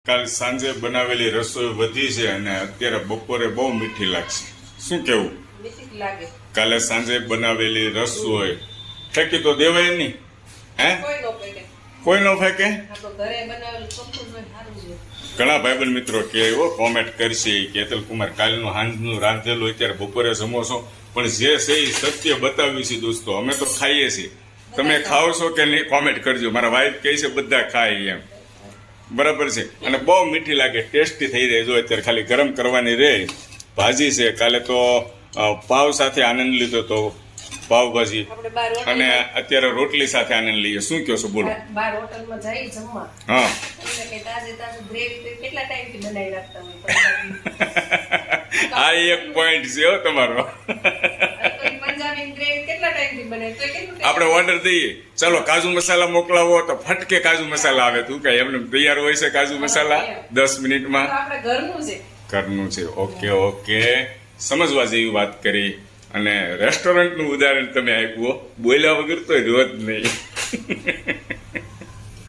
કાલ સાંજે બનાવેલી રસોઈ વધી છે અને અત્યારે બપોરે બહુ મીઠી લાગશે. શું કેવું? મીઠી લાગે. કાલે સાંજે બનાવેલી રસોઈ ફેંકી તો દેવાય નહીં. હે? કોઈ નો પેટે. કોઈ નો ફેંકે? આ તો ઘરે બનાવેલું ચોખ્ખું હોય સારું છે. ઘણા ભાઈબંધ મિત્રો કે એવો કોમેન્ટ કરશે કે અતુલ કુમાર કાલનું હાંજનું રાંધેલું અત્યારે બપોરે જમો છો, પણ જે છે એ સત્ય બતાવ્યું છે દોસ્તો. અમે તો ખાઈએ છીએ, તમે ખાઓ છો કે નહીં કોમેન્ટ કરજો. મારા વાઈફ કહે છે બધા ખાય એમ, બરાબર છે. અને બહુ મીઠી લાગે, ટેસ્ટી થઈ જાય. જો અત્યારે ખાલી ગરમ કરવાની રહે. ભાજી છે, કાલે તો પાવ સાથે આનંદ લીધો તો પાવભાજી, અને અત્યારે રોટલી સાથે આનંદ લઈએ. શું કહો છો બોલો? બાર હોટલમાં જઈ જમવા, હા, એટલે કે તાજે તાજું ગ્રેવી કેટલા ટાઈમથી બનાવી રાખતા હોય. આ એક પોઈન્ટ છે હો તમારો. પંજાબી ગ્રેવી કેટલા ટાઈમથી બને તો કેટલું આપણે ઓર્ડર દઈએ, ચાલો કાજુ મસાલા મોકલાવો તો ફટકે કાજુ મસાલા આવે. તું કઈ એમને તૈયાર હોય છે કાજુ મસાલા 10 મિનિટમાં? આપણે ઘરનું છે. ઘરનું છે. ઓકે ઓકે, સમજવા જેવી વાત કરી. અને રેસ્ટોરન્ટનું ઉદાહરણ તમે આપ્યું, બોલ્યા વગર તો રોજ નહીં.